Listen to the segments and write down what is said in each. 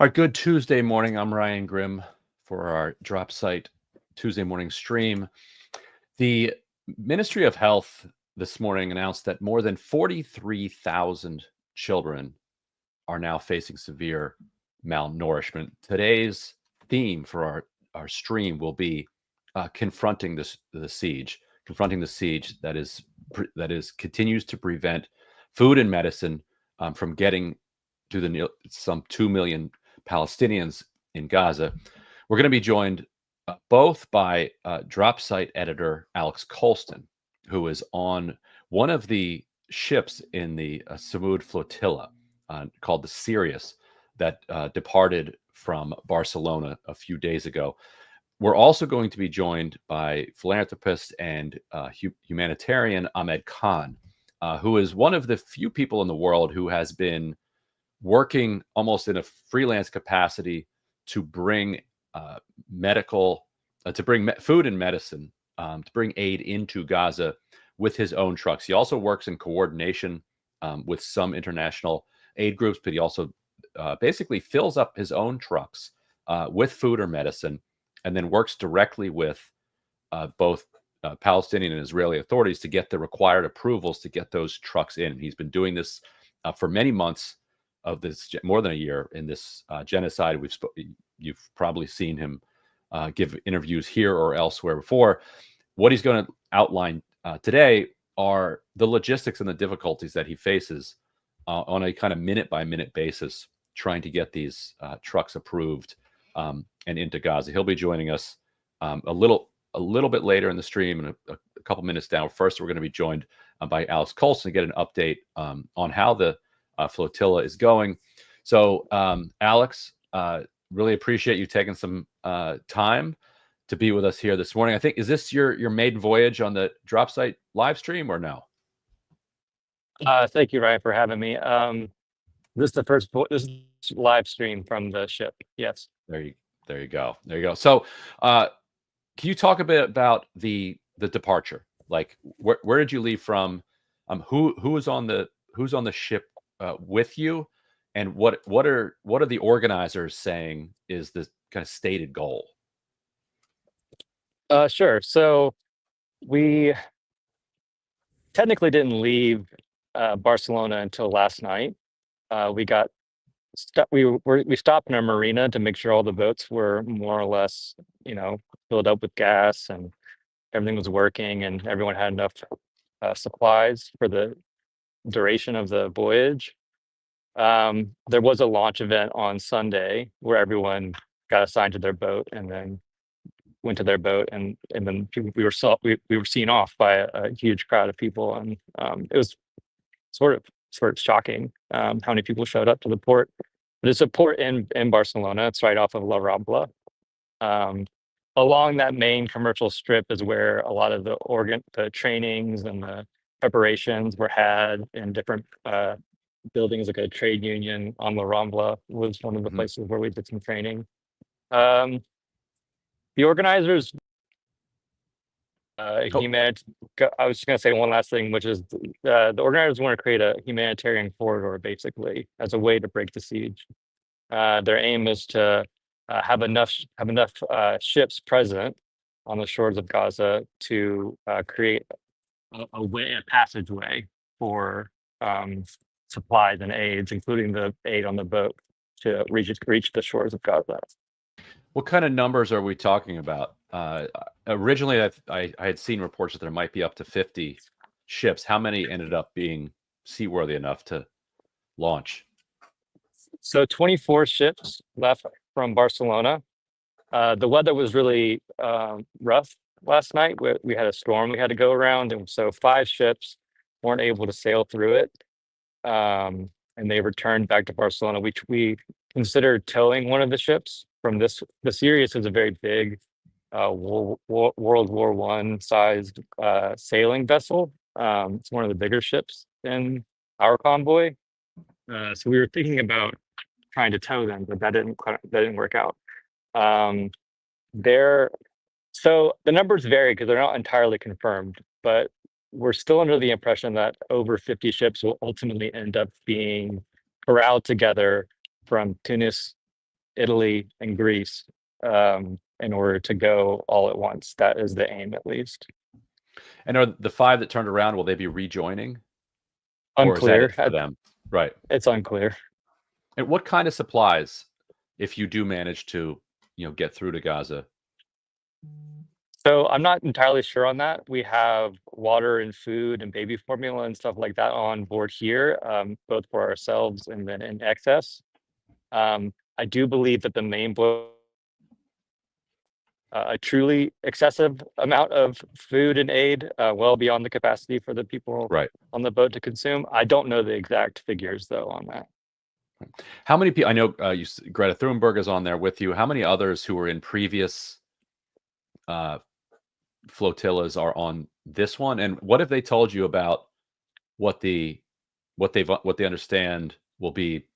Our good Tuesday morning. I'm Ryan Grimm for our Drop Site Tuesday morning stream. The Ministry of Health this morning announced that more than 43,000 children are now facing severe malnourishment. Today's theme for our stream will be confronting the siege, confronting the siege that is continues to prevent food and medicine from getting to some 2 million Palestinians in Gaza. We're going to be joined both by drop site editor Alex Colston, who is on one of the ships in the Sumud Flotilla called the Sirius that departed from Barcelona a few days ago. We're also going to be joined by philanthropist and humanitarian Amed Khan, who is one of the few people in the world who has been working almost in a freelance capacity to bring food and medicine, to bring aid into Gaza with his own trucks. He also works in coordination with some international aid groups, but he also basically fills up his own trucks with food or medicine, and then works directly with both Palestinian and Israeli authorities to get the required approvals to get those trucks in. He's been doing this for many months of this, more than a year, in this genocide. You've probably seen him give interviews here or elsewhere before. What he's going to outline today are the logistics and the difficulties that he faces on a kind of minute-by-minute basis, trying to get these trucks approved and into Gaza. He'll be joining us a little bit later in the stream, and a couple minutes down. First, we're going to be joined by Alex Colston to get an update on how the flotilla is going. So, Alex, really appreciate you taking some time to be with us here this morning. I think, is this your maiden voyage on the Drop Site live stream or no? Thank you, Ryan, for having me. This is live stream from the ship. Yes. There you go. So, can you talk a bit about the departure? Like, where did you leave from? Who is on the ship with you, and what are the organizers saying is the kind of stated goal? Sure. So we technically didn't leave Barcelona until last night. We stopped in a marina to make sure all the boats were more or less, filled up with gas and everything was working and everyone had enough supplies for the duration of the voyage. There was a launch event on Sunday where everyone got assigned to their boat and then went to their boat, and then we were seen off by a huge crowd of people, and it was sort of shocking how many people showed up to the port. But it's a port in Barcelona. It's right off of La Rambla. Along that main commercial strip is where a lot of the trainings and the preparations were had in different buildings. Like a trade union on La Rambla was one of the places where we did some training. The organizers, I was just going to say one last thing, which is the organizers want to create a humanitarian corridor, basically, as a way to break the siege. Their aim is to have enough ships present on the shores of Gaza to create a passageway for supplies and aids, including the aid on the boat, to reach the shores of Gaza. What kind of numbers are we talking about? Originally, I had seen reports that there might be up to 50 ships. How many ended up being seaworthy enough to launch? So 24 ships left from Barcelona. The weather was really rough last night. We had a storm we had to go around, and so 5 ships weren't able to sail through it, and they returned back to Barcelona, which we considered towing one of the ships from this. The Sirius is a very big World War I sized sailing vessel. It's one of the bigger ships in our convoy. So we were thinking about trying to tow them, but that didn't work out. So the numbers vary because they're not entirely confirmed, but we're still under the impression that over 50 ships will ultimately end up being corralled together from Tunis Italy, and Greece in order to go all at once. That is the aim, at least. And are the 5 that turned around, will they be rejoining? Or is that it Unclear. for them? Right. It's unclear. And what kind of supplies, if you do manage to, get through to Gaza? So I'm not entirely sure on that. We have water and food and baby formula and stuff like that on board here, both for ourselves and then in excess. I do believe that the main a truly excessive amount of food and aid, well beyond the capacity for the people Right. on the boat to consume. I don't know the exact figures though on that. How many people? I know Greta Thunberg is on there with you. How many others who were in previous flotillas are on this one? And what have they told you about what they understand will be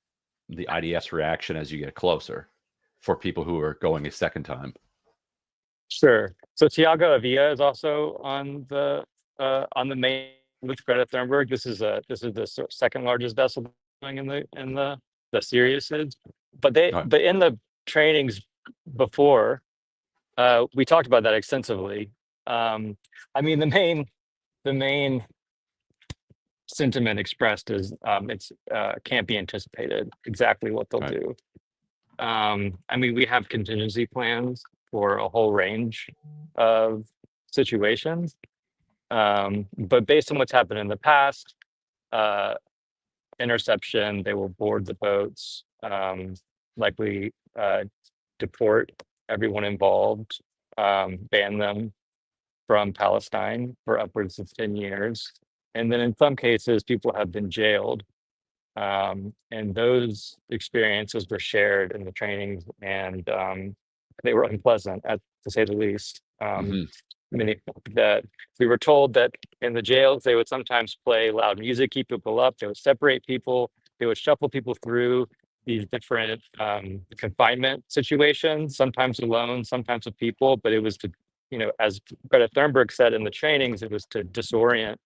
the IDF's reaction as you get closer for people who are going a second time? Sure. So Tiago Avila is also on the main with Greta Thunberg. This is the second largest vessel going in the Siriuses. But in the trainings before, we talked about that extensively. I mean, the main sentiment expressed is it's can't be anticipated exactly what they'll do. I mean, we have contingency plans for a whole range of situations, but based on what's happened in the past, interception, they will board the boats, likely deport everyone involved, ban them from Palestine for upwards of 10 years. And then in some cases, people have been jailed. And those experiences were shared in the trainings, and they were unpleasant, to say the least. That we were told that in the jails, they would sometimes play loud music, keep people up. They would separate people. They would shuffle people through these different confinement situations, sometimes alone, sometimes with people. But it was to, as Greta Thunberg said in the trainings, it was to disorient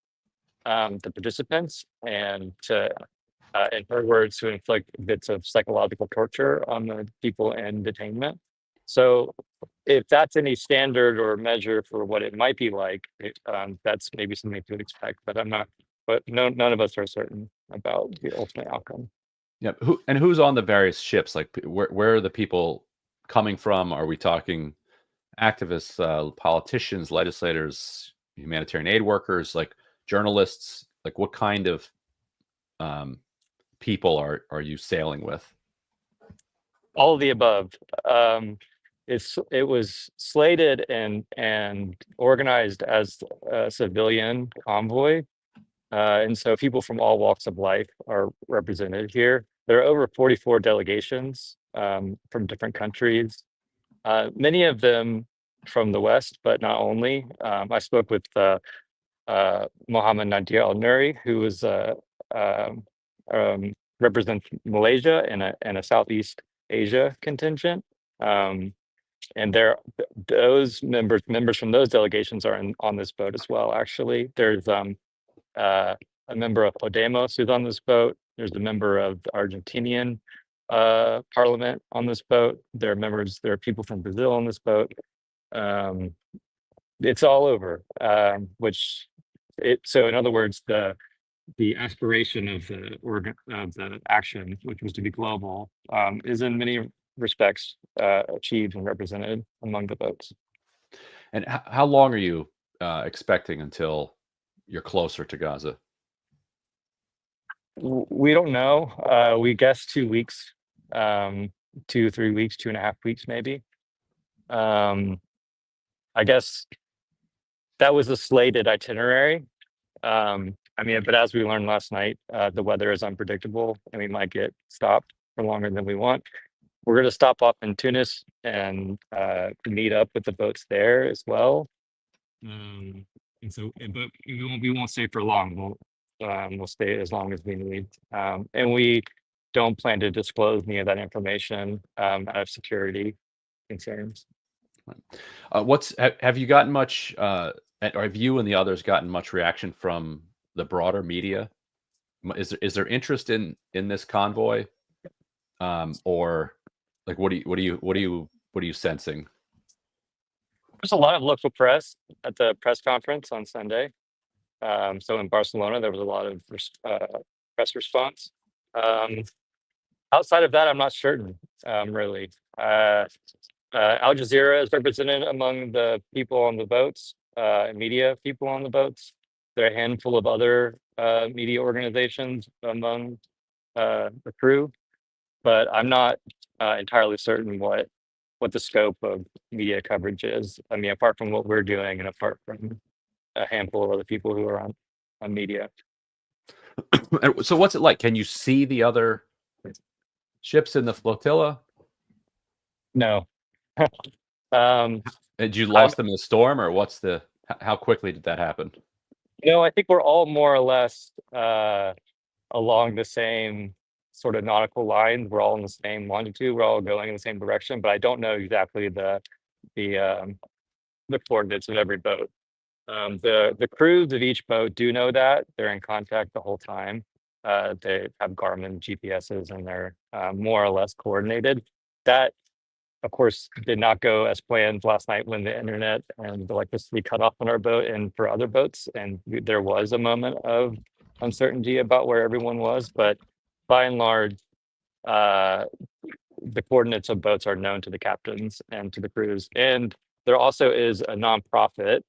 the participants and to, in her words, to inflict bits of psychological torture on the people in detainment. So if that's any standard or measure for what it might be like, that's maybe something to expect, but I'm not, but none of us are certain about the ultimate outcome. Yeah. Who's on the various ships? Like, where are the people coming from? Are we talking activists, politicians, legislators, humanitarian aid workers, like journalists? Like, what kind of people are you sailing with? All of the above. It was slated and organized as a civilian convoy, and so people from all walks of life are represented here. There are over 44 delegations from different countries, many of them from the West, but not only. I spoke with Mohammed Nadir Al Nuri, who is represents Malaysia and a Southeast Asia contingent. And those members from those delegations are on this boat as well. Actually, there's a member of Podemos who's on this boat. There's a member of the Argentinian parliament on this boat. There are people from Brazil on this boat. It's all over. So in other words, the aspiration of the action, which was to be global, is in many respects achieved and represented among the boats. And how long are you expecting until you're closer to Gaza? We don't know. We guess 2 weeks, 2, 3 weeks, 2.5 weeks, maybe. I guess that was the slated itinerary. I mean, but as we learned last night, the weather is unpredictable and we might get stopped for longer than we want. We're going to stop off in Tunis and meet up with the boats there as well. And so, but we won't stay for long. We'll stay as long as we need. And we don't plan to disclose any of that information out of security concerns. Have you gotten much, or have you and the others gotten much reaction from the broader media? Is there interest in this convoy, or Like, what are you sensing? There's a lot of local press at the press conference on Sunday. So in Barcelona, there was a lot of press response. Outside of that, I'm not certain, really. Al Jazeera is represented among the people on the boats, media people on the boats. There are a handful of other media organizations among the crew, but I'm not entirely certain what the scope of media coverage is. I mean, apart from what we're doing and apart from a handful of other people who are on media. So what's it like? Can you see the other ships in the flotilla? No. um, Did you I'm, lost them in the storm, or how quickly did that happen? I think we're all more or less along the same sort of nautical lines. We're all in the same longitude. We're all going in the same direction, but I don't know exactly the coordinates of every boat. The crews of each boat do know that. They're in contact the whole time. They have Garmin GPSs and they're more or less coordinated. That, of course, did not go as planned last night when the internet and the electricity cut off on our boat and for other boats. And there was a moment of uncertainty about where everyone was. But by and large, the coordinates of boats are known to the captains and to the crews. And there also is a nonprofit.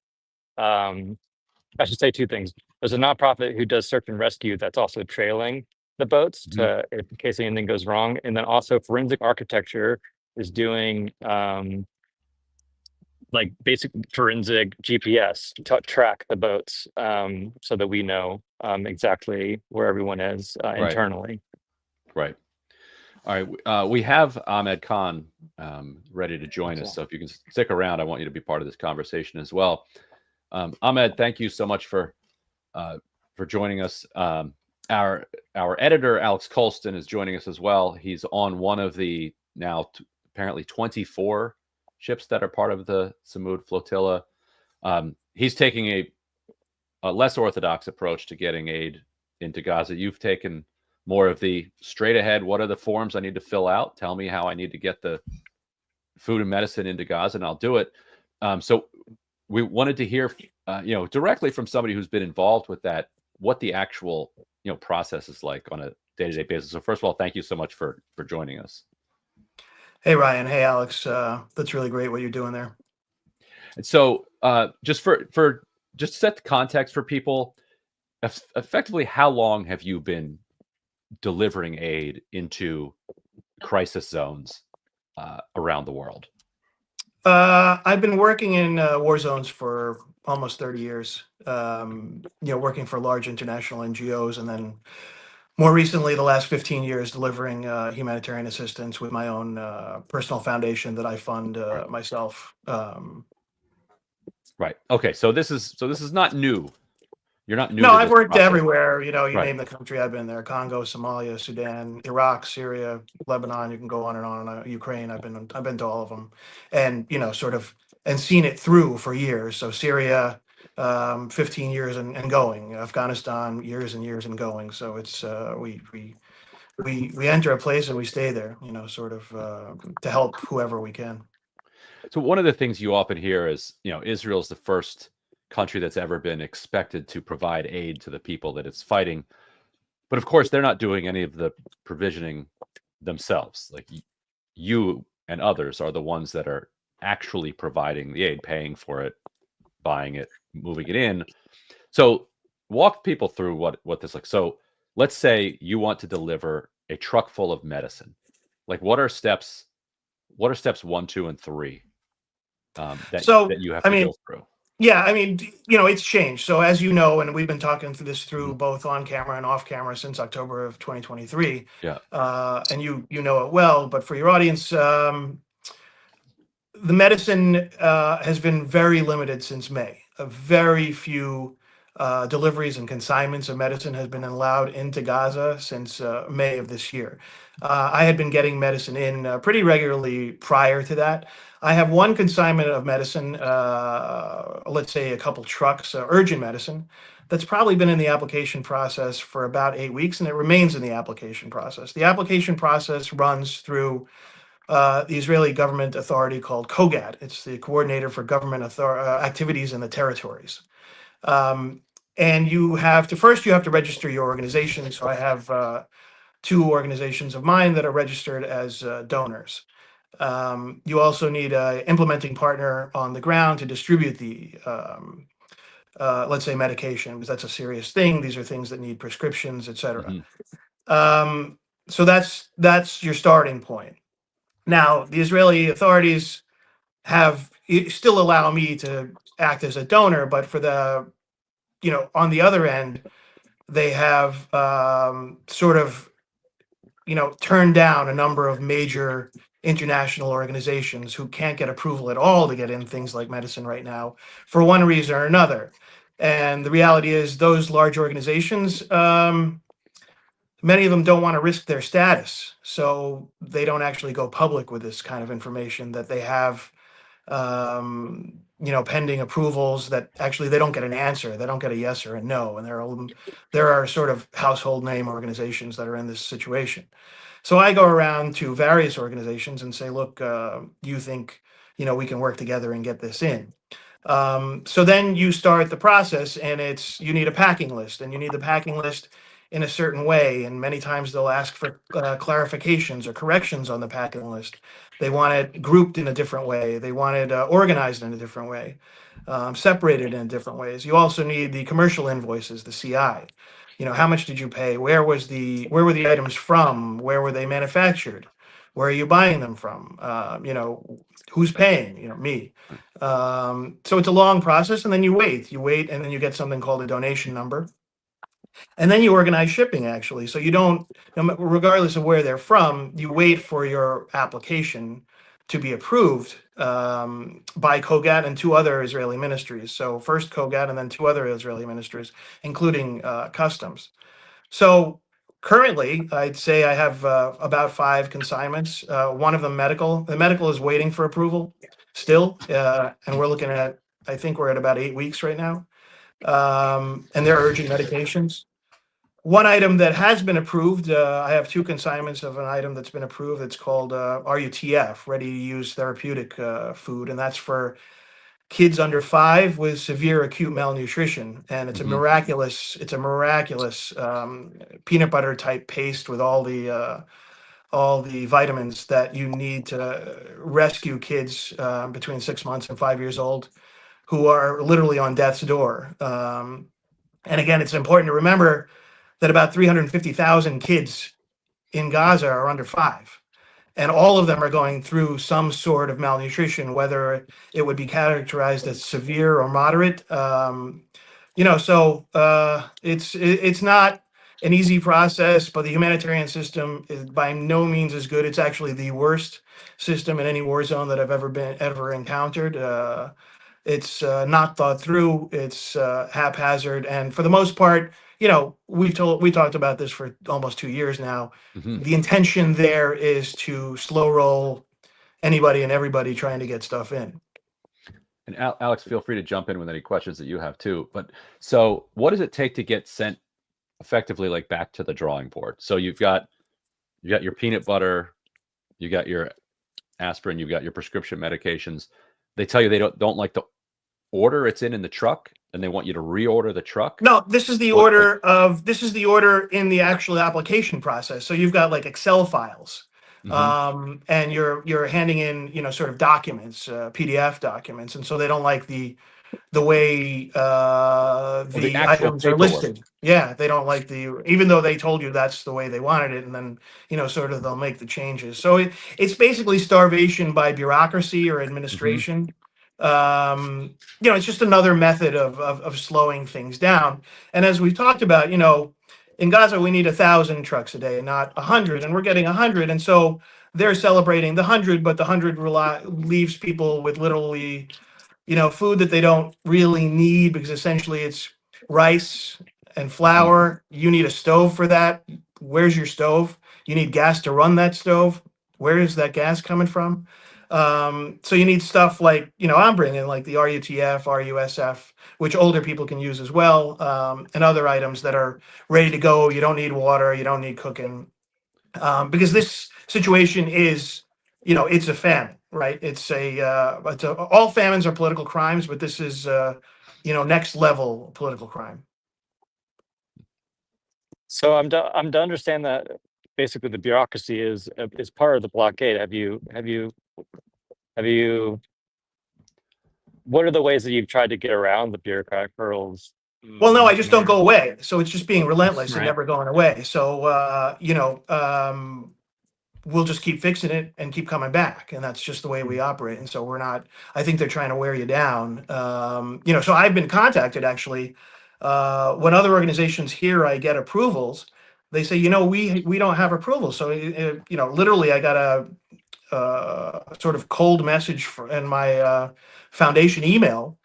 I should say two things. There's a nonprofit who does search and rescue that's also trailing the boats to in case anything goes wrong. And then also Forensic Architecture is doing like basic forensic GPS to track the boats so that we know exactly where everyone is internally. Right. All right. We have Amed Khan ready to join us. So if you can stick around, I want you to be part of this conversation as well. Amed, thank you so much for joining us. Our editor, Alex Colston, is joining us as well. He's on one of the now apparently 24 ships that are part of the Sumud Flotilla. He's taking a less orthodox approach to getting aid into Gaza. You've taken more of the straight ahead. What are the forms I need to fill out? Tell me how I need to get the food and medicine into Gaza, and I'll do it. So we wanted to hear, directly from somebody who's been involved with that, what the actual, process is like on a day-to-day basis. So first of all, thank you so much for joining us. Hey, Ryan. Hey, Alex. That's really great what you're doing there. And so just to set the context for people, effectively, how long have you been delivering aid into crisis zones around the world? I've been working in war zones for almost 30 years, working for large international NGOs, and then more recently, the last 15 years, delivering humanitarian assistance with my own personal foundation that I fund myself. Right. Okay. So this is not new. You're not new. No, to I've this worked process. everywhere. You Right. name the country, I've been there: Congo, Somalia, Sudan, Iraq, Syria, Lebanon. You can go on and on. Ukraine. I've been to all of them, and and seen it through for years. So Syria, 15 years and going. Afghanistan, years and years and going. So it's we enter a place and we stay there. To help whoever we can. So one of the things you often hear is, Israel's the first country that's ever been expected to provide aid to the people that it's fighting. But of course, they're not doing any of the provisioning themselves. Like you and others are the ones that are actually providing the aid, paying for it, buying it, moving it in. So walk people through what this like. So let's say you want to deliver a truck full of medicine. Like what are steps 1, 2, and 3 that you have to go through? Yeah, it's changed. So as you know, and we've been talking through this both on camera and off camera since October of 2023. Yeah. And you know it well, but for your audience, the medicine has been very limited since May. Very few deliveries and consignments of medicine has been allowed into Gaza since May of this year. I had been getting medicine in pretty regularly prior to that. I have one consignment of medicine, let's say a couple trucks, urgent medicine, that's probably been in the application process for about 8 weeks, and it remains in the application process. The application process runs through the Israeli government authority called COGAT. It's the Coordinator for Government Activities in the Territories. And you have to register your organization. So I have two organizations of mine that are registered as donors. You also need an implementing partner on the ground to distribute the, let's say, medication, because that's a serious thing. These are things that need prescriptions, etc. So that's your starting point. Now, the Israeli authorities still allow me to act as a donor, but for the, on the other end, they have sort of, turned down a number of major international organizations who can't get approval at all to get in things like medicine right now for one reason or another. And the reality is those large organizations, many of them don't want to risk their status. So they don't actually go public with this kind of information that they have, pending approvals that actually they don't get an answer. They don't get a yes or a no. And there are sort of household name organizations that are in this situation. So I go around to various organizations and say, look, do you think, we can work together and get this in? So then you start the process, and you need a packing list, and you need the packing list in a certain way. And many times they'll ask for clarifications or corrections on the packing list. They want it grouped in a different way. They want it organized in a different way, separated in different ways. You also need the commercial invoices, the CI. How much did you pay? Where were the items from? Where were they manufactured? Where are you buying them from? Who's paying? Me. So it's a long process, and then you wait, and then you get something called a donation number. And then you organize shipping, actually. So you don't, regardless of where they're from, you wait for your application to be approved by COGAT and two other Israeli ministries. So first COGAT and then two other Israeli ministries, including customs. So currently, I'd say I have about 5 consignments. One of them medical. The medical is waiting for approval still. And we're looking at, I think we're at about 8 weeks right now. And they're urgent medications. One item that has been approved, I have 2 consignments of an item that's been approved. It's called RUTF, ready to use therapeutic food. And that's for kids under 5 with severe acute malnutrition. And it's a miraculous peanut butter type paste with all the vitamins that you need to rescue kids between 6 months and 5 years old who are literally on death's door. And again, it's important to remember that about 350,000 kids in Gaza are under 5. And all of them are going through some sort of malnutrition, whether it would be characterized as severe or moderate. So it's not an easy process, but the humanitarian system is by no means as good. It's actually the worst system in any war zone that I've ever encountered. It's not thought through. It's haphazard, and for the most part, we talked about this for almost 2 years now. The intention there is to slow roll anybody and everybody trying to get stuff in. And Alex, feel free to jump in with any questions that you have too. But so what does it take to get sent effectively like back to the drawing board? So you've got your peanut butter, you got your aspirin, you've got your prescription medications. They tell you they don't like the order it's in the truck, and they want you to reorder the truck. No, this is the order in the actual application process. So you've got like Excel files, and you're handing in sort of documents, PDF documents, and so they don't like the way the items are listed. Yeah, they don't like even though they told you that's the way they wanted it, and then sort of they'll make the changes. So it's basically starvation by bureaucracy or administration. It's just another method of slowing things down. And as we've talked about, in Gaza we need 1,000 trucks a day, not 100, and we're getting 100. And so they're celebrating the 100, but the 100 leaves people with literally food that they don't really need, because essentially it's rice and flour. You need a stove for that. Where's your stove? You need gas to run that stove. Where is that gas coming from? So you need stuff like, I'm bringing like the RUTF, RUSF, which older people can use as well, and other items that are ready to go. You don't need water. You don't need cooking, because this situation is it's a famine, right? All famines are political crimes, but this is, next level political crime. So I'm to understand that basically the bureaucracy is part of the blockade. Have you what are the ways that you've tried to get around the bureaucratic hurdles? Well, no, I just don't go away. So it's just being relentless and Right. never going away. So, we'll just keep fixing it and keep coming back. And that's just the way we operate. And so I think they're trying to wear you down. So I've been contacted actually, when other organizations here, I get approvals, they say, we don't have approval. So, literally I got a sort of cold message in my foundation email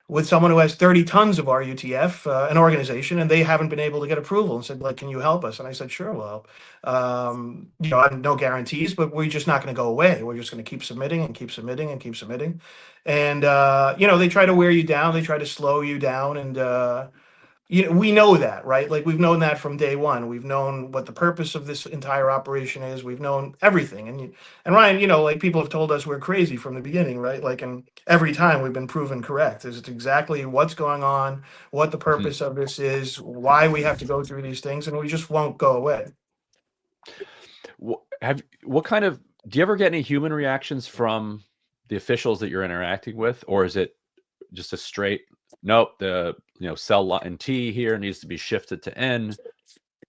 with someone who has 30 tons of RUTF, an organization, and they haven't been able to get approval, and said, like, can you help us? And I said, sure, we'll help. I have no guarantees, but we're just not going to go away. We're just going to keep submitting and keep submitting and keep submitting. And, they try to wear you down. They try to slow you down. And, we know that, right? Like, we've known that from day one. We've known what the purpose of this entire operation is. We've known everything. And Ryan, like, people have told us we're crazy from the beginning, right? Like, and every time we've been proven correct. It's exactly what's going on, what the purpose of this is, why we have to go through these things, and we just won't go away. Do you ever get any human reactions from the officials that you're interacting with, or is it just a straight, nope, the cell line T here needs to be shifted to N,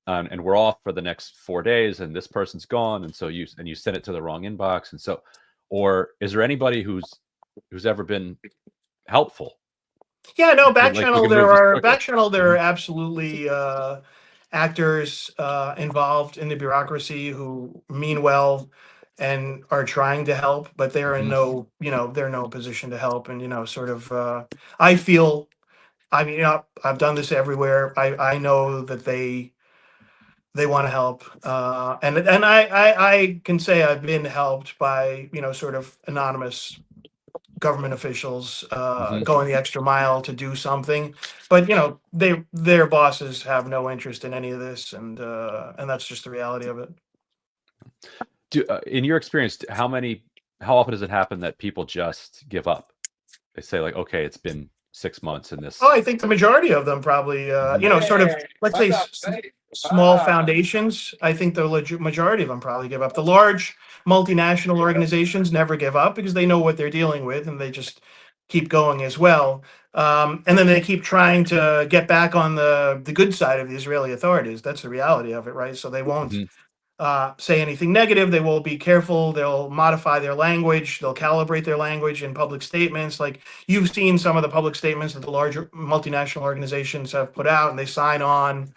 and we're off for the next 4 days, and this person's gone, and so you send it to the wrong inbox, and so, or is there anybody who's ever been helpful? Yeah, no, back Like, channel. we can move this quicker. There are absolutely actors involved in the bureaucracy who mean well and are trying to help, but they're in no, they're in no position to help. And I feel, I've done this everywhere. I know that they want to help, and I can say I've been helped by sort of anonymous government officials going the extra mile to do something, but their bosses have no interest in any of this, and that's just the reality of it. In your experience, how often does it happen that people just give up? They say, like, okay, it's been 6 months and this. Oh, I think the majority of them probably, sort of, let's say, small foundations. I think the majority of them probably give up. The large multinational organizations never give up because they know what they're dealing with, and they just keep going as well. And then they keep trying to get back on the good side of the Israeli authorities. That's the reality of it, right? So they won't say anything negative. They will be careful. They'll modify their language. They'll calibrate their language in public statements. Like, you've seen some of the public statements that the larger multinational organizations have put out, and they sign on.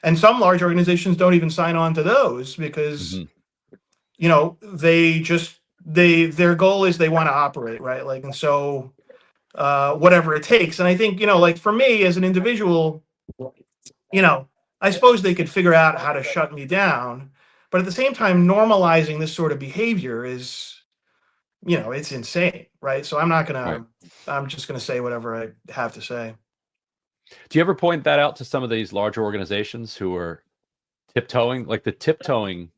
And some large organizations don't even sign on to those because, their goal is they want to operate, right? Like, and so whatever it takes. And I think, like, for me as an individual, I suppose they could figure out how to shut me down. But at the same time, normalizing this sort of behavior is, it's insane, right? So I'm just going to say whatever I have to say. Do you ever point that out to some of these larger organizations who are tiptoeing? Like, the tiptoeing,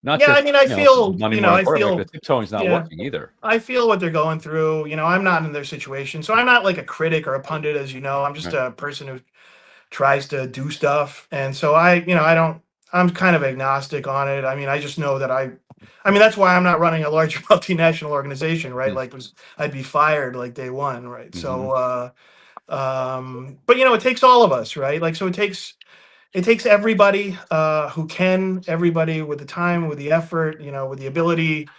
not Yeah, just, I mean, I feel, I feel the tiptoeing's not working either. I feel what they're going through. I'm not in their situation, so I'm not like a critic or a pundit, as you know. I'm just a person who tries to do stuff, and so I'm kind of agnostic on it. I mean, I just know that that's why I'm not running a large multinational organization, right? Like, I'd be fired like day one, right? So, but it takes all of us, right? Like, so it takes everybody who can, everybody with the time, with the effort, with the ability,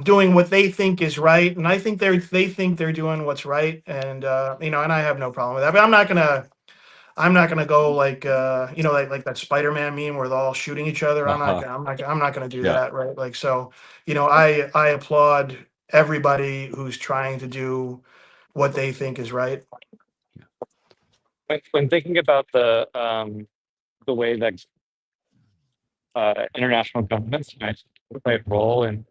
doing what they think is right. And I think they think they're doing what's right, and and I have no problem with that. But I'm not gonna go like like that Spider-Man meme where they're all shooting each other. I'm not gonna do that, right? Like, so I applaud everybody who's trying to do what they think is right. When thinking about the way that international governments might play a role in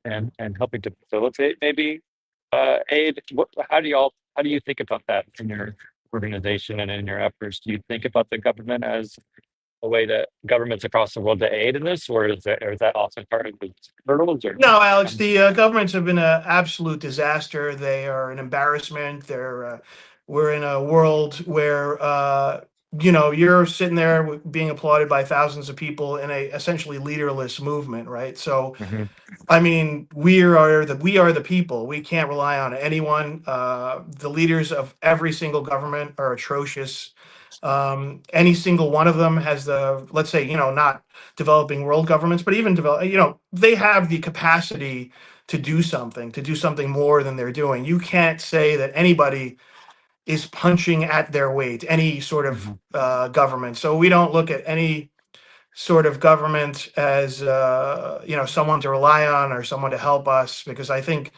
helping to facilitate maybe aid, how do you think about that in your organization and in your efforts? Do you think about the government as a way that governments across the world to aid in this, or is that often part of the hurdles? Or No, Alex, the governments have been an absolute disaster. They are an embarrassment. We're in a world where you're sitting there being applauded by thousands of people in a essentially leaderless movement, right? So Mhm. I mean, we are the people. We can't rely on anyone. The leaders of every single government are atrocious. Any single one of them has let's say, not developing world governments, but even they have the capacity to do something more than they're doing. You can't say that anybody is punching at their weight, any sort of Mhm. government. So we don't look at any sort of government as someone to rely on or someone to help us, because I think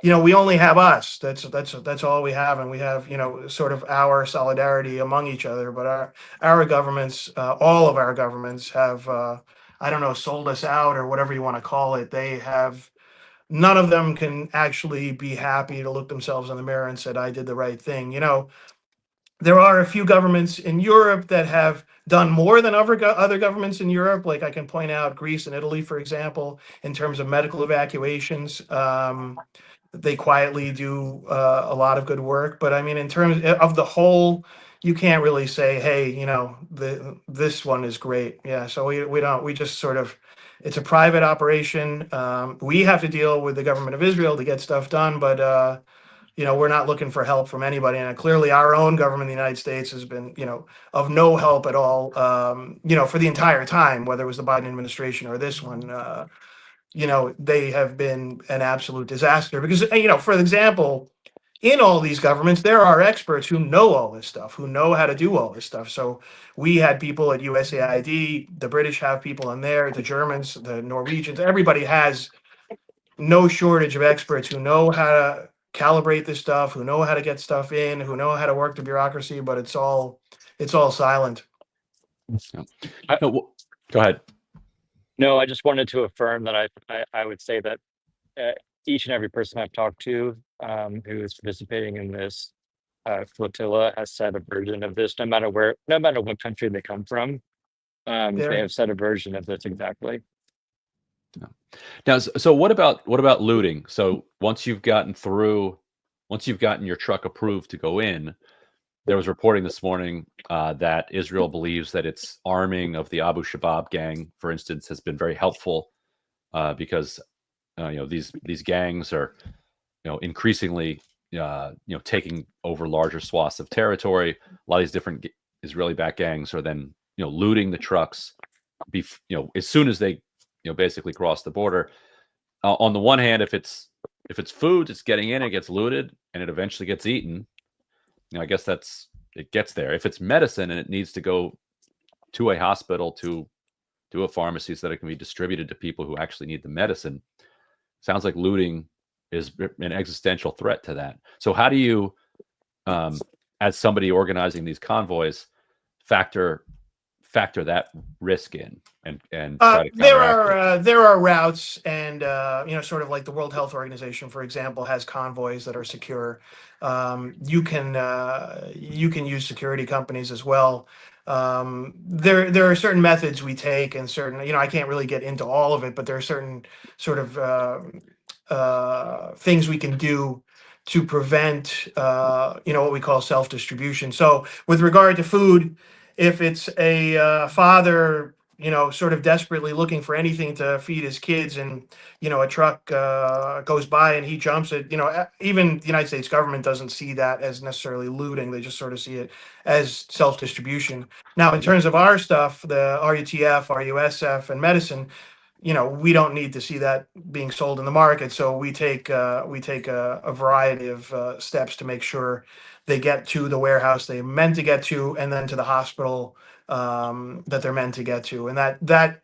we only have us. That's all we have, and we have sort of our solidarity among each other. But our governments, all of our governments have I don't know, sold us out or whatever you want to call it. They have none of them can actually be happy to look themselves in the mirror and said I did the right thing. There are a few governments in Europe that have done more than other governments in Europe. Like I can point out Greece and Italy, for example, in terms of medical evacuations. They quietly do a lot of good work. But I mean, in terms of the whole, you can't really say, hey, this one is great. Yeah. So we don't, we just sort of, it's a private operation. We have to deal with the government of Israel to get stuff done. But, we're not looking for help from anybody. And clearly our own government in the United States has been, of no help at all, for the entire time, whether it was the Biden administration or this one. They have been an absolute disaster because, for example, in all these governments, there are experts who know all this stuff, who know how to do all this stuff. So we had people at USAID, the British have people in there, the Germans, the Norwegians, everybody has no shortage of experts who know how to calibrate this stuff, who know how to get stuff in, who know how to work the bureaucracy, but it's all silent. No, go ahead. No, I just wanted to affirm that I would say that each and every person I've talked to who is participating in this flotilla has said a version of this, no matter what country they come from. They have said a version of this exactly. Now, so what about looting? So once you've gotten your truck approved to go in, there was reporting this morning that Israel believes that its arming of the Abu Shabaab gang, for instance, has been very helpful because these gangs are increasingly taking over larger swaths of territory. A lot of these different Israeli-backed gangs are then looting the trucks as soon as they basically cross the border. On the one hand, if it's food, it's getting in, it gets looted, and it eventually gets eaten. I guess it gets there. If it's medicine and it needs to go to a hospital, to a pharmacy so that it can be distributed to people who actually need the medicine, sounds like looting is an existential threat to that. So how do you, as somebody organizing these convoys, factor that risk in and try to counteract it? There are routes, and sort of like the World Health Organization, for example, has convoys that are secure. You can use security companies as well. There are certain methods we take, and certain, I can't really get into all of it, but there are certain sort of things we can do to prevent what we call self-distribution. So with regard to food, if it's a father, sort of desperately looking for anything to feed his kids, and a truck goes by and he jumps it, even the United States government doesn't see that as necessarily looting. They just sort of see it as self-distribution. Now, in terms of our stuff, the RUTF, RUSF, and medicine, we don't need to see that being sold in the market. So we take a variety of steps to make sure they get to the warehouse they meant to get to, and then to the hospital that they're meant to get to. And that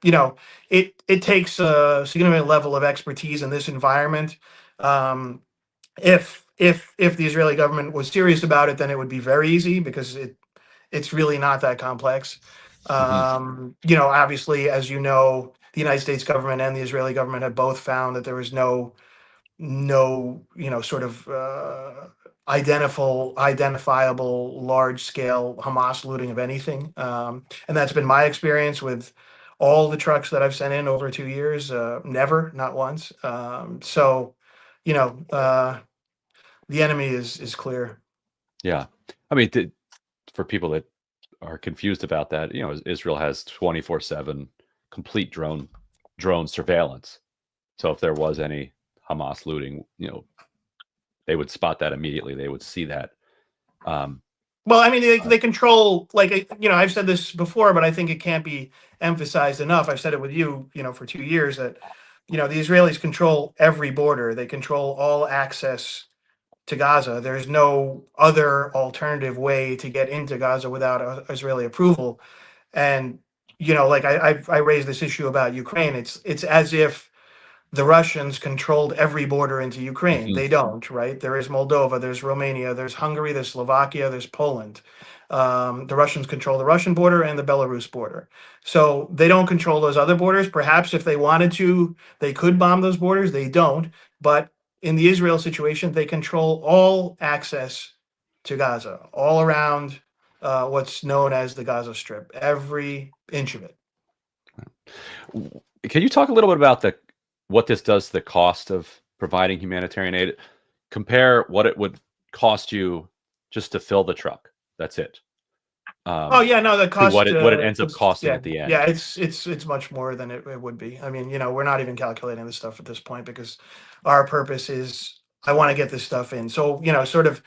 it takes a significant level of expertise in this environment. If the Israeli government was serious about it, then it would be very easy, because it's really not that complex. Obviously, as the United States government and the Israeli government have both found that there was no sort of identifiable large scale Hamas looting of anything. And that's been my experience with all the trucks that I've sent in over 2 years. Never, not once. So, you know, the enemy is clear. Yeah. I mean, for people that are confused about that, Israel has 24/7 complete drone surveillance. So if there was any Hamas looting, they would spot that immediately. They would see that. Well, I mean, they control, like, I've said this before, but I think it can't be emphasized enough. I've said it with you, for 2 years, that, the Israelis control every border. They control all access to Gaza. There's no other alternative way to get into Gaza without Israeli approval. And, like I raised this issue about Ukraine. It's as if the Russians controlled every border into Ukraine. Mhm. They don't, right? There is Moldova, there's Romania, there's Hungary, there's Slovakia, there's Poland. The Russians control the Russian border and the Belarus border. So they don't control those other borders. Perhaps if they wanted to, they could bomb those borders. They don't. But in the Israel situation, they control all access to Gaza, all around what's known as the Gaza Strip, every inch of it. Can you talk a little bit about what this does to the cost of providing humanitarian aid? Compare what it would cost you just to fill the truck. That's it. Oh yeah, no, the cost. What it ends up costing yeah, at the end. Yeah, it's much more than it would be. I mean, we're not even calculating this stuff at this point because our purpose is I want to get this stuff in. So sort of,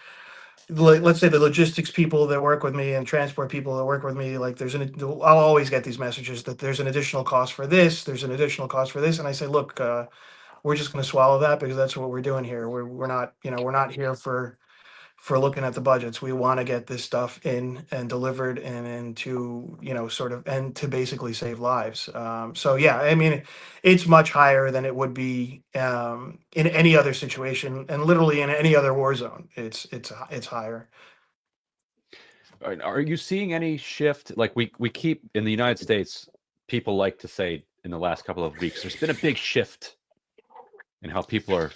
let's say the logistics people that work with me and transport people that work with me, like I'll always get these messages that there's an additional cost for this, there's an additional cost for this, and I say, look, we're just going to swallow that because that's what we're doing here. We're not we're not here for looking at the budgets. We want to get this stuff in and delivered and into, sort of, and to basically save lives. So yeah, I mean, it's much higher than it would be in any other situation, and literally in any other war zone. It's higher. Are you seeing any shift? Like we keep in the United States, people like to say in the last couple of weeks, there's been a big shift in how people are,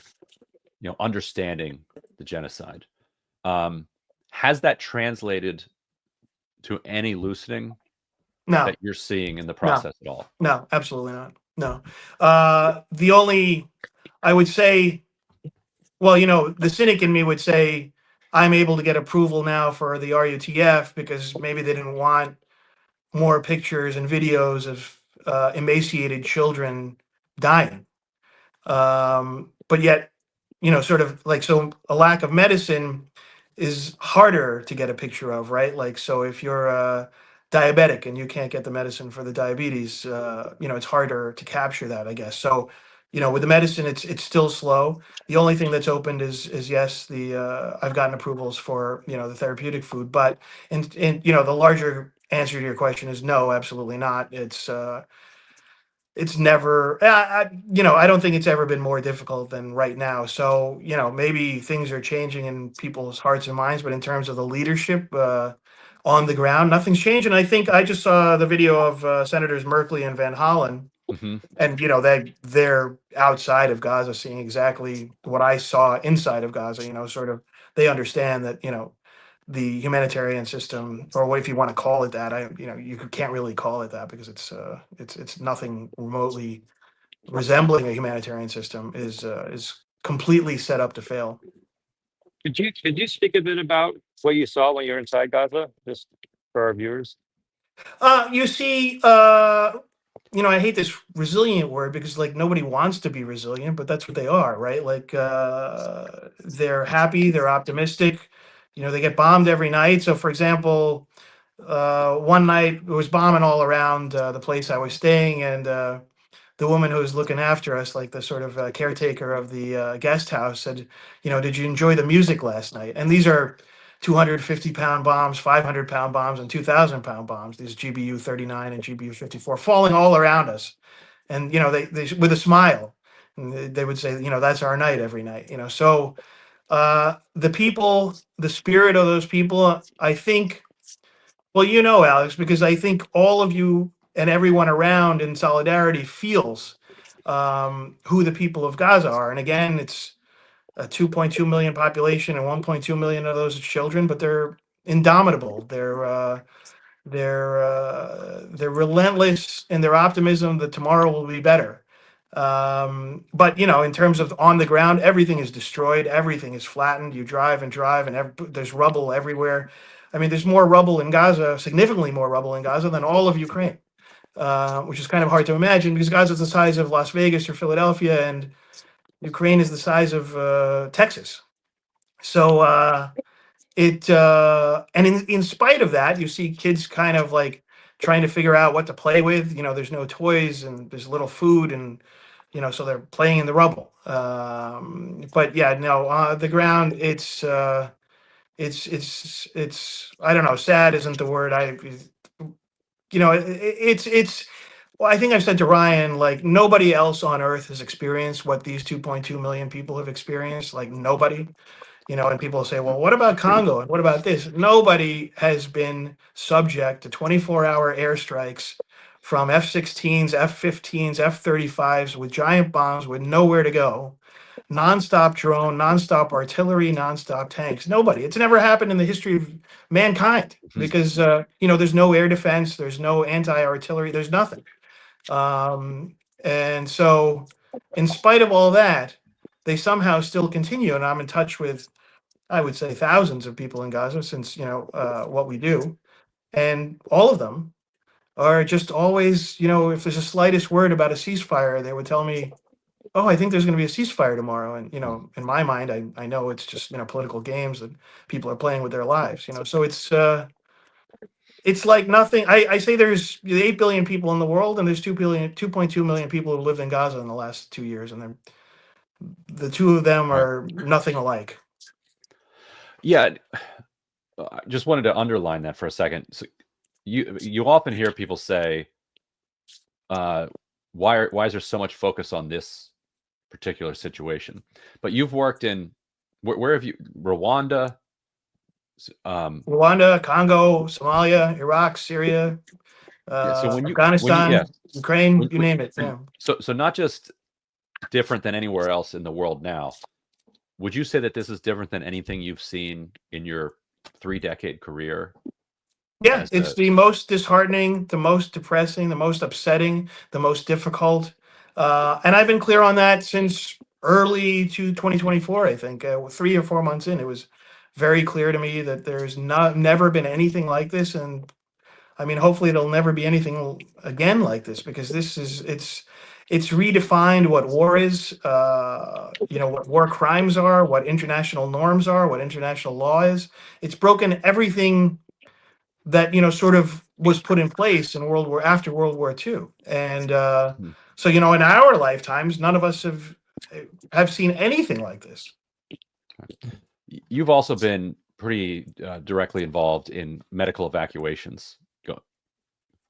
understanding the genocide. Has that translated to any loosening No, that you're seeing in the process at all? no, absolutely not. No. The only, I would say, well, the cynic in me would say I'm able to get approval now for the RUTF because maybe they didn't want more pictures and videos of emaciated children dying. But yet, sort of like, so a lack of medicine is harder to get a picture of, right? Like, so if you're diabetic and you can't get the medicine for the diabetes, it's harder to capture that, I guess. So, with the medicine, it's still slow. The only thing that's opened is yes, I've gotten approvals for the therapeutic food, but in the larger answer to your question is no, absolutely not. It's never, I don't think it's ever been more difficult than right now. So, maybe things are changing in people's hearts and minds, but in terms of the leadership on the ground, nothing's changed. And I think I just saw the video of Senators Merkley and Van Hollen, Mm-hmm. and they're outside of Gaza, seeing exactly what I saw inside of Gaza. Sort of, they understand that the humanitarian system, or what if you want to call it that, you can't really call it that because it's nothing remotely resembling a humanitarian system, is completely set up to fail. Could you speak a bit about what you saw when you were inside Gaza, just for our viewers? You see, I hate this resilient word because like nobody wants to be resilient, but that's what they are, right? Like they're happy, they're optimistic. They get bombed every night. So, for example, one night it was bombing all around the place I was staying, and the woman who was looking after us, like the sort of caretaker of the guest house, said, did you enjoy the music last night? And these are 250-pound bombs, 500-pound bombs, and 2,000-pound bombs. These GBU 39 and GBU 54 falling all around us, and they with a smile, and they would say, that's our night every night. So the people, the spirit of those people, I think. Well, Alex, because I think all of you and everyone around in solidarity feels who the people of Gaza are. And again, it's a 2.2 million population, and 1.2 million of those are children, but they're indomitable. They're relentless in their optimism that tomorrow will be better. But in terms of on the ground, everything is destroyed. Everything is flattened. You drive and drive, and there's rubble everywhere. I mean, there's more rubble in Gaza, significantly more rubble in Gaza than all of Ukraine, which is kind of hard to imagine because Gaza is the size of Las Vegas or Philadelphia, and Ukraine is the size of Texas. So and in spite of that, you see kids kind of like trying to figure out what to play with. There's no toys and there's little food, and so they're playing in the rubble. But yeah, no, the ground, it's I don't know, sad isn't the word. It's well, I think I've said to Ryan, like, nobody else on earth has experienced what these 2.2 million people have experienced. Like, nobody. And people say, well, what about Congo? And what about this? Nobody has been subject to 24-hour airstrikes from F-16s, F-15s, F-35s with giant bombs with nowhere to go, nonstop drone, nonstop artillery, nonstop tanks. Nobody. It's never happened in the history of mankind because, there's no air defense, there's no anti-artillery, there's nothing. And so in spite of all that, they somehow still continue. And I'm in touch with, I would say, thousands of people in Gaza since, what we do. And all of them are just always, if there's a slightest word about a ceasefire, they would tell me, oh, I think there's going to be a ceasefire tomorrow. And, in my mind, I know it's just, political games that people are playing with their lives, so it's like nothing. I say there's 8 billion people in the world, and there's 2.2 million people who lived in Gaza in the last 2 years. And the two of them are nothing alike. Yeah, I just wanted to underline that for a second. So you often hear people say, why is there so much focus on this particular situation? But you've worked in where have you? Rwanda, Congo, Somalia, Iraq, Syria, so Afghanistan, Ukraine, you name it. Yeah. So not just different than anywhere else in the world now. Would you say that this is different than anything you've seen in your 3-decade career? Yeah, it's the most disheartening, the most depressing, the most upsetting, the most difficult. And I've been clear on that since early to 2024, I think. 3 or 4 months in, it was very clear to me that there's never been anything like this. And I mean, hopefully there'll never be anything again like this, because it's redefined what war is, what war crimes are, what international norms are, what international law is. It's broken everything that sort of was put in place in after World War II. And so in our lifetimes, none of us have seen anything like this. You've also been pretty directly involved in medical evacuations,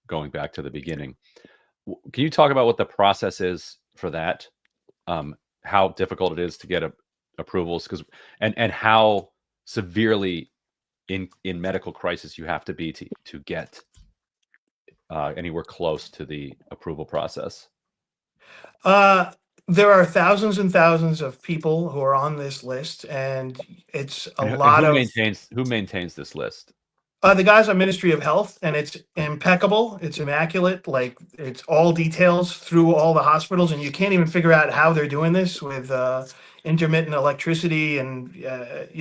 going back to the beginning. Can you talk about what the process is for that? How difficult it is to get approvals, and how severely in medical crisis you have to be to get anywhere close to the approval process? There are thousands and thousands of people who are on this list, and it's who maintains this list? The Gaza Ministry of Health, and it's impeccable. It's immaculate. Like, it's all details through all the hospitals, and you can't even figure out how they're doing this with intermittent electricity and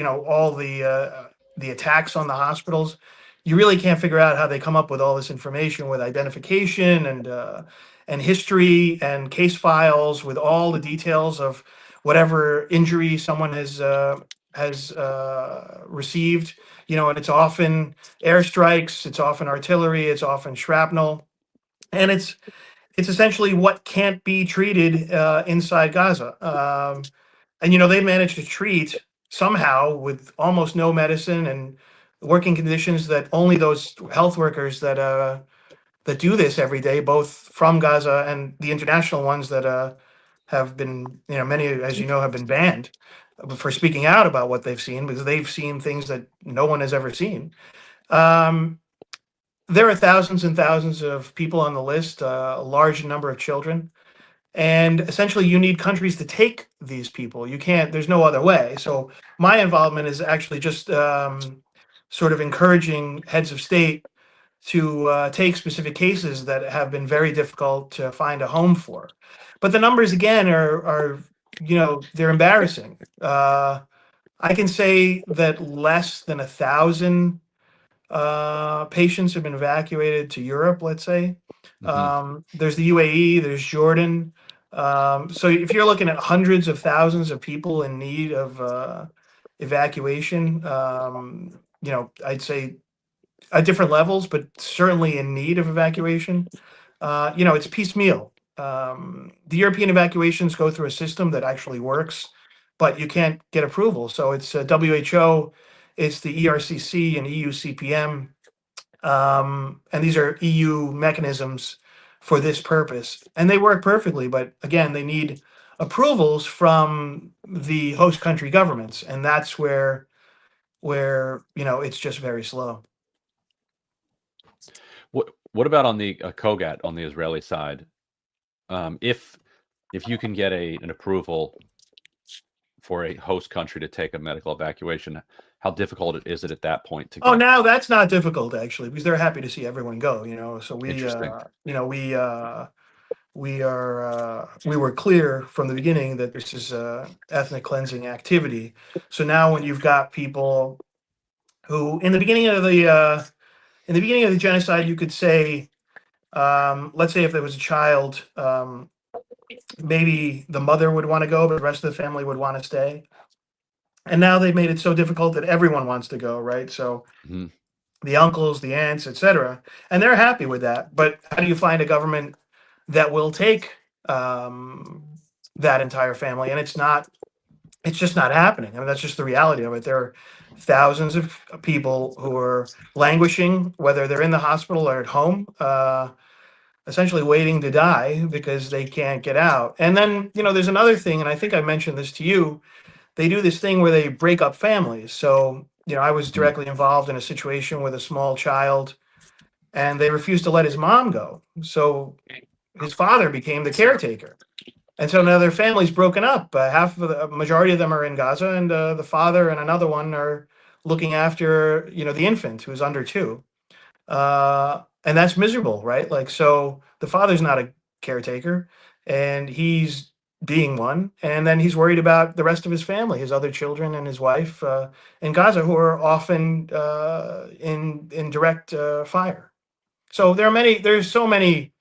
all the attacks on the hospitals. You really can't figure out how they come up with all this information with identification and history and case files with all the details of whatever injury someone has received. And it's often airstrikes, it's often artillery, it's often shrapnel, and it's essentially what can't be treated inside Gaza. And they managed to treat somehow with almost no medicine and working conditions that only those health workers that do this every day, both from Gaza and the international ones that have been, many, as you know, have been banned for speaking out about what they've seen, because they've seen things that no one has ever seen. There are thousands and thousands of people on the list, a large number of children. And essentially, you need countries to take these people. You can't. There's no other way. So my involvement is actually just sort of encouraging heads of state to take specific cases that have been very difficult to find a home for. But the numbers again are they're embarrassing. I can say that less than 1,000 patients have been evacuated to Europe, let's say. There's the UAE, there's Jordan. So if you're looking at hundreds of thousands of people in need of evacuation, I'd say at different levels, but certainly in need of evacuation. It's piecemeal. The European evacuations go through a system that actually works, but you can't get approval. So it's WHO, it's the ERCC and EU CPM, and these are EU mechanisms for this purpose, and they work perfectly. But again, they need approvals from the host country governments, and that's where it's just very slow. What about on the COGAT on the Israeli side? If you can get an approval for a host country to take a medical evacuation, how difficult is it at that point to get? Oh, now that's not difficult actually, because they're happy to see everyone go. So we were clear from the beginning that this is ethnic cleansing activity. So now when you've got people who in the beginning of the genocide, you could say, let's say if there was a child, maybe the mother would want to go, but the rest of the family would want to stay. And now they've made it so difficult that everyone wants to go, right? So the uncles, the aunts, etc., and they're happy with that. But how do you find a government that will take that entire family? And it's just not happening. I mean, that's just the reality of it. There are thousands of people who are languishing, whether they're in the hospital or at home, essentially waiting to die because they can't get out. And then, there's another thing, and I think I mentioned this to you. They do this thing where they break up families. So, I was directly involved in a situation with a small child, and they refused to let his mom go. So his father became the caretaker. And so now their family's broken up. Majority of them are in Gaza, and the father and another one are looking after, the infant who's under 2. And that's miserable, right? Like, so the father's not a caretaker, and he's being one, and then he's worried about the rest of his family, his other children and his wife in Gaza, who are often in direct fire. So there's so many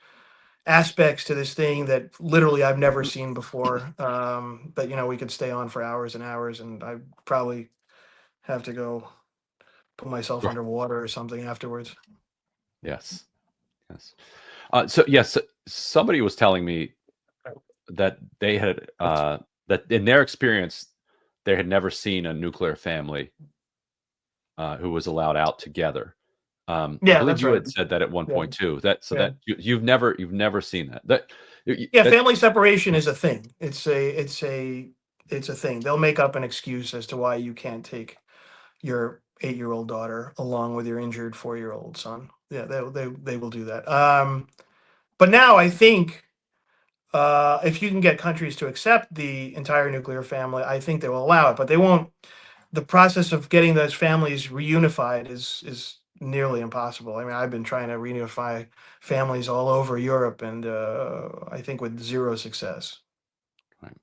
aspects to this thing that literally I've never seen before. But we could stay on for hours and hours, and I probably have to go put myself underwater or something afterwards. Yes. So yes, somebody was telling me that they had that in their experience they had never seen a nuclear family who was allowed out together. I believe you had said that at one point too. That you've never seen that. Family separation is a thing. It's a thing. They'll make up an excuse as to why you can't take your 8-year-old daughter along with your injured 4-year-old son. Yeah, they will do that. But now I think if you can get countries to accept the entire nuclear family, I think they will allow it. But they won't. The process of getting those families reunified is nearly impossible. I mean, I've been trying to reunify families all over Europe, and I think with zero success. Right.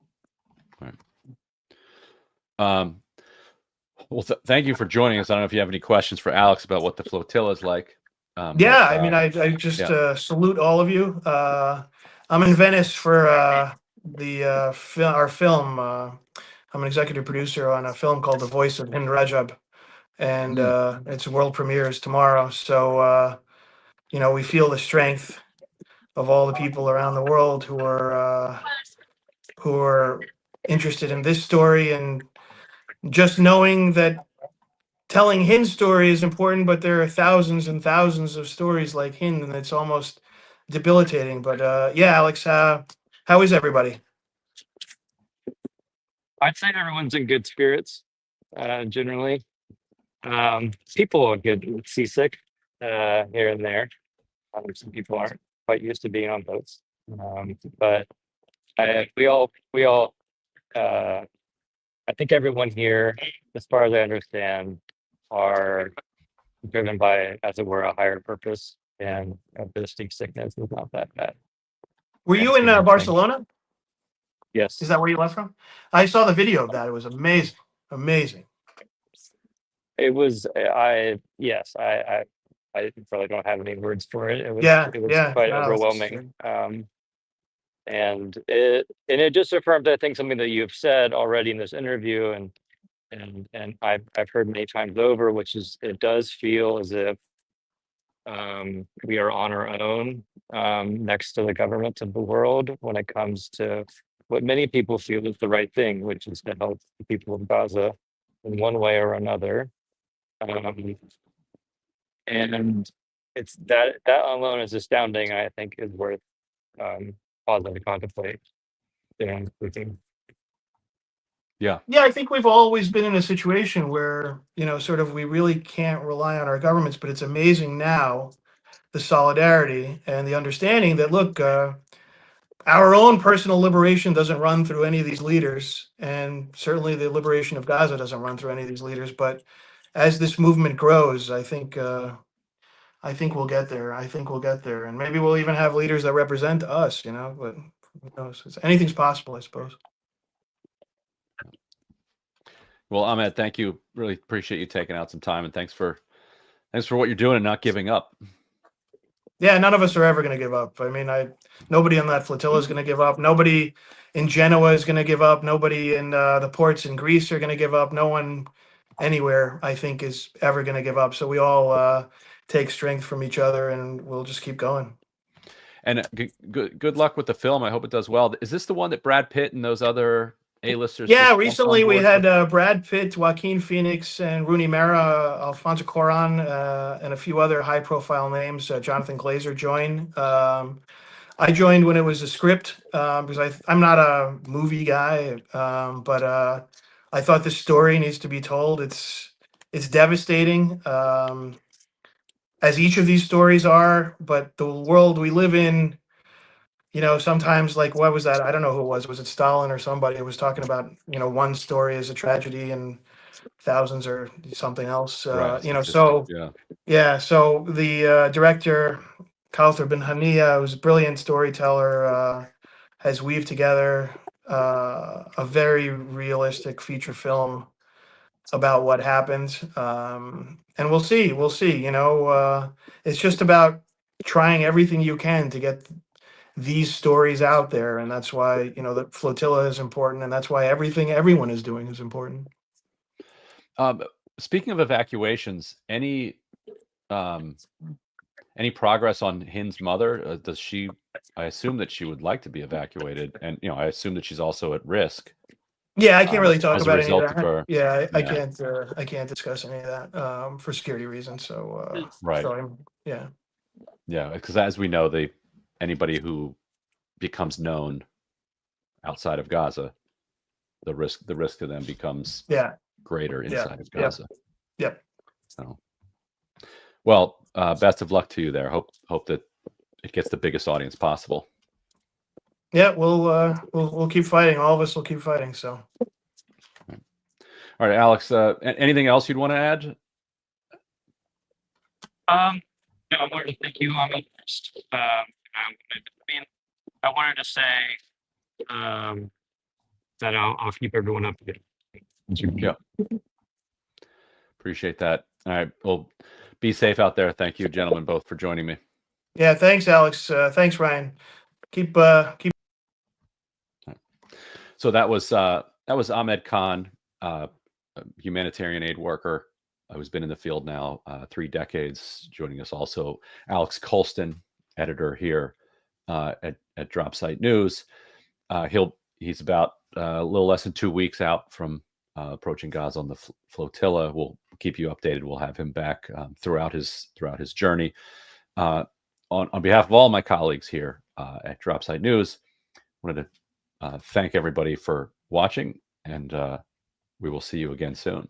Well, thank you for joining us. I don't know if you have any questions for Alex about what the flotilla is like. I mean, I just salute all of you. I'm in Venice for our film. I'm an executive producer on a film called The Voice of Hind Rajab, and its world premieres tomorrow. So, we feel the strength of all the people around the world who are interested in this story, and just knowing that telling Hind's story is important, but there are thousands and thousands of stories like Hind, and it's almost debilitating. But Alex, how is everybody? I'd say everyone's in good spirits, generally. People get seasick here and there. Some people aren't quite used to being on boats, but We all. I think everyone here, as far as I understand, are driven by, as it were, a higher purpose, and this sickness is not that bad. Were you in Barcelona? Yes. Is that where you left from? I saw the video of that. It was amazing. Amazing. It was. Yes. I probably don't have any words for it. It was. Yeah, It was yeah. quite No, overwhelming. And it just affirmed, I think, something that you've said already in this interview, and I've heard many times over, which is it does feel as if we are on our own next to the governments of the world when it comes to what many people feel is the right thing, which is to help the people of Gaza in one way or another. And it's that alone is astounding. I think is worth pausing to contemplate. And we think. Yeah. Yeah, I think we've always been in a situation where, sort of we really can't rely on our governments, but it's amazing now, the solidarity and the understanding that, look, our own personal liberation doesn't run through any of these leaders, and certainly the liberation of Gaza doesn't run through any of these leaders. But as this movement grows, I think we'll get there. I think we'll get there, and maybe we'll even have leaders that represent us. But who knows? Anything's possible, I suppose. Well, Ahmed, thank you. Really appreciate you taking out some time, and thanks for what you're doing and not giving up. Yeah, none of us are ever going to give up. I mean, nobody on that flotilla is going to give up. Nobody in Genoa is going to give up. Nobody in the ports in Greece are going to give up. No one anywhere, I think, is ever going to give up. So we all take strength from each other, and we'll just keep going. And good luck with the film. I hope it does well. Is this the one that Brad Pitt and those other A-listers? Yeah, recently we had Brad Pitt, Joaquin Phoenix, and Rooney Mara, Alfonso Cuarón, and a few other high-profile names. Jonathan Glazer joined. I joined when it was a script because I'm not a movie guy, but I thought this story needs to be told. It's devastating, as each of these stories are. But the world we live in, sometimes, like, what was that? I don't know who it was. Was it Stalin or somebody who was talking about, one story is a tragedy and thousands are something else. Right. So yeah. yeah. So the director, Kauthar bin Hania, who's a brilliant storyteller, has weaved together a very realistic feature film about what happened. And we'll see. It's just about trying everything you can to get these stories out there, and that's why the flotilla is important, and that's why everything everyone is doing is important. Speaking of evacuations, any progress on Hind's mother? Does she? I assume that she would like to be evacuated, and I assume that she's also at risk. Yeah, I can't really talk about any of result of her- that. I Yeah. can't discuss any of that for security reasons. So Right. So yeah. Yeah, because as we know, anybody who becomes known outside of Gaza, the risk to them becomes greater inside of Gaza. Yep. So, well, best of luck to you there. Hope that it gets the biggest audience possible. Yeah, we'll keep fighting. All of us will keep fighting. So. All right, Alex. Anything else you'd want to add? No, I wanted to thank you, Ahmed. I wanted to say that I'll keep everyone up to date. Yeah. Appreciate that. All right. Well, be safe out there. Thank you, gentlemen, both for joining me. Yeah. Thanks, Alex. Thanks, Ryan. Keep. So that was Amed Khan, a humanitarian aid worker who's been in the field now 3 decades. Joining us also Alex Colston, editor here at Dropsite News. He's about a little less than 2 weeks out from approaching Gaza on the flotilla. We'll keep you updated. We'll have him back throughout his journey. On behalf of all my colleagues here at Dropsite News, I wanted to thank everybody for watching, and we will see you again soon.